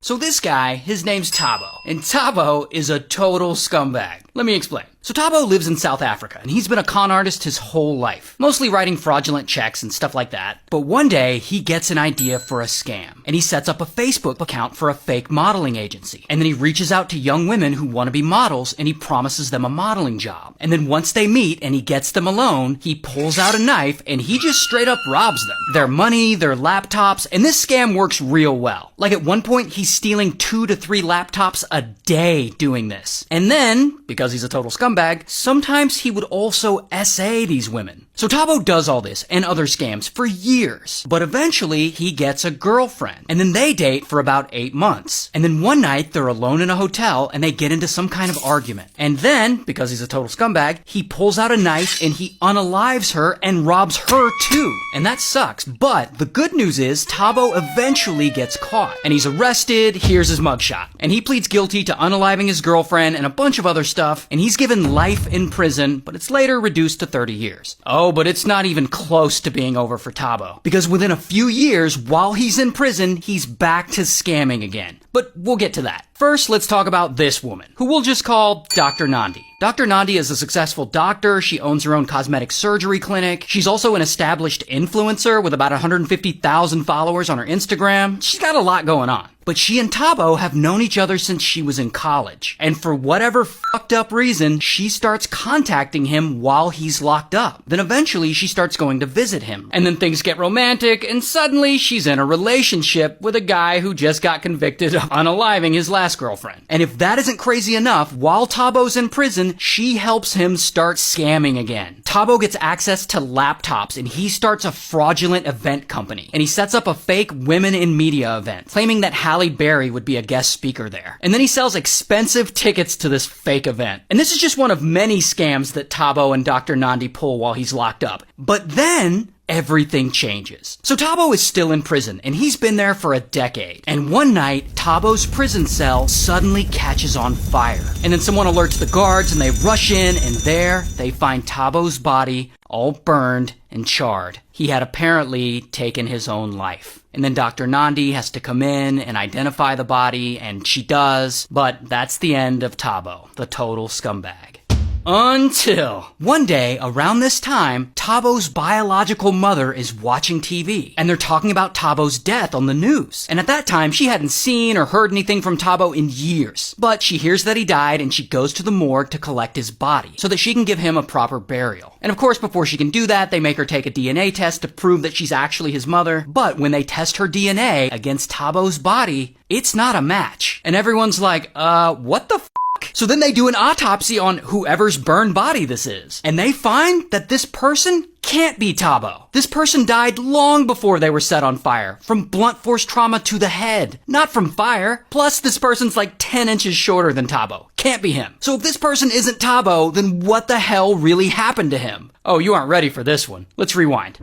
So this guy, his name's Thabo, and Thabo is a total scumbag. Let me explain. So Thabo lives in South Africa, and he's been a con artist his whole life, mostly writing fraudulent checks and stuff like that. But one day, he gets an idea for a scam, and he sets up a Facebook account for a fake modeling agency. And then he reaches out to young women who want to be models, and he promises them a modeling job. And then once they meet and he gets them alone, he pulls out a knife, and he just straight up robs them. Their money, their laptops, and this scam works real well. Like at one point, he's stealing 2 to 3 laptops a day doing this. And then, because he's a total scumbag, sometimes he would also SA these women. So Thabo does all this and other scams for years, but eventually he gets a girlfriend, and then they date for about 8 months. And then one night they're alone in a hotel and they get into some kind of argument. And then, because he's a total scumbag, he pulls out a knife and he unalives her and robs her too. And that sucks, but the good news is Thabo eventually gets caught and he's arrested. Here's his mugshot. And he pleads guilty to unaliving his girlfriend and a bunch of other stuff, and he's given life in prison, but it's later reduced to 30 years. Oh, but it's not even close to being over for Thabo, because within a few years, while he's in prison, he's back to scamming again. But we'll get to that. First, let's talk about this woman, who we'll just call Dr. Nandi. Dr. Nandi is a successful doctor. She owns her own cosmetic surgery clinic. She's also an established influencer with about 150,000 followers on her Instagram. She's got a lot going on. But she and Thabo have known each other since she was in college. And for whatever fucked up reason, she starts contacting him while he's locked up. Then eventually she starts going to visit him. And then things get romantic, and suddenly she's in a relationship with a guy who just got convicted of unaliving his last girlfriend. And if that isn't crazy enough, while Thabo's in prison, she helps him start scamming again. Thabo gets access to laptops and he starts a fraudulent event company. And he sets up a fake women in media event, claiming that Halle Berry would be a guest speaker there. And then he sells expensive tickets to this fake event. And this is just one of many scams that Thabo and Dr. Nandi pull while he's locked up. But then everything changes. So Thabo is still in prison, and he's been there for a decade. And one night, Thabo's prison cell suddenly catches on fire. And then someone alerts the guards, and they rush in, and there they find Thabo's body all burned and charred. He had apparently taken his own life. And then Dr. Nandi has to come in and identify the body, and she does, but that's the end of Thabo, the total scumbag. Until one day, around this time, Thabo's biological mother is watching TV, and they're talking about Thabo's death on the news. And at that time, she hadn't seen or heard anything from Thabo in years. But she hears that he died, and she goes to the morgue to collect his body, so that she can give him a proper burial. And of course, before she can do that, they make her take a DNA test to prove that she's actually his mother. But when they test her DNA against Thabo's body, it's not a match. And everyone's like, what the f***? So then they do an autopsy on whoever's burned body this is. And they find that this person can't be Thabo. This person died long before they were set on fire, from blunt force trauma to the head, not from fire. Plus, this person's like 10 inches shorter than Thabo. Can't be him. So if this person isn't Thabo, then what the hell really happened to him? Oh, you aren't ready for this one. Let's rewind.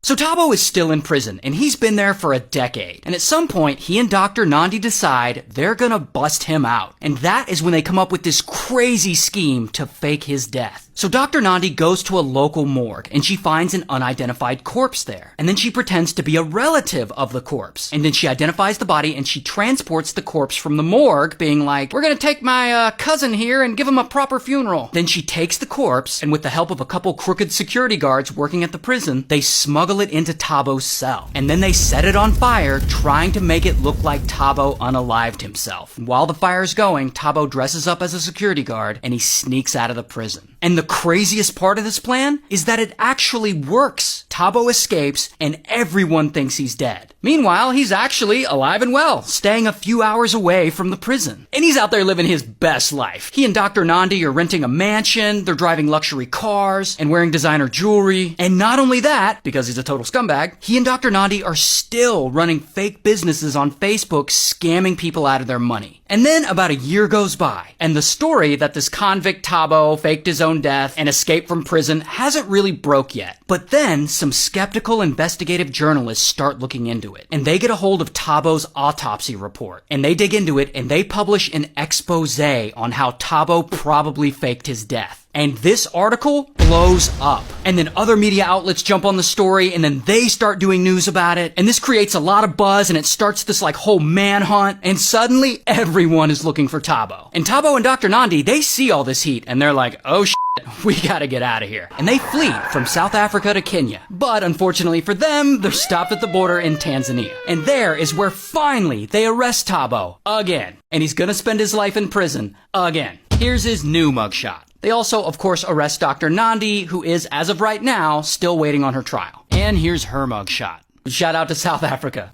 So Thabo is still in prison, and he's been there for a decade. And at some point, he and Dr. Nandi decide they're gonna bust him out. And that is when they come up with this crazy scheme to fake his death. So Dr. Nandi goes to a local morgue, and she finds an unidentified corpse there. And then she pretends to be a relative of the corpse. And then she identifies the body, and she transports the corpse from the morgue, being like, we're gonna take my cousin here and give him a proper funeral. Then she takes the corpse, and with the help of a couple crooked security guards working at the prison, they smuggle it into Thabo's cell. And then they set it on fire, trying to make it look like Thabo unalived himself. And while the fire's going, Thabo dresses up as a security guard, and he sneaks out of the prison. And the craziest part of this plan is that it actually works. Thabo escapes, and everyone thinks he's dead. Meanwhile, he's actually alive and well, staying a few hours away from the prison. And he's out there living his best life. He and Dr. Nandi are renting a mansion, they're driving luxury cars, and wearing designer jewelry. And not only that, because he's a total scumbag, he and Dr. Nandi are still running fake businesses on Facebook, scamming people out of their money. And then about a year goes by, and the story that this convict Thabo faked his own death and escaped from prison hasn't really broke yet. But then some skeptical investigative journalists start looking into it, and they get a hold of Thabo's autopsy report, and they dig into it, and they publish an expose on how Thabo probably faked his death. And this article blows up. And then other media outlets jump on the story, and then they start doing news about it. And this creates a lot of buzz, and it starts this like whole manhunt. And suddenly everyone is looking for Thabo. And Thabo and Dr. Nandi, they see all this heat, and they're like, oh shit, we gotta get out of here. And they flee from South Africa to Kenya. But unfortunately for them, they're stopped at the border in Tanzania. And there is where finally they arrest Thabo again. And he's gonna spend his life in prison again. Here's his new mugshot. They also, of course, arrest Dr. Nandi, who is, as of right now, still waiting on her trial. And here's her mugshot. Shout out to South Africa.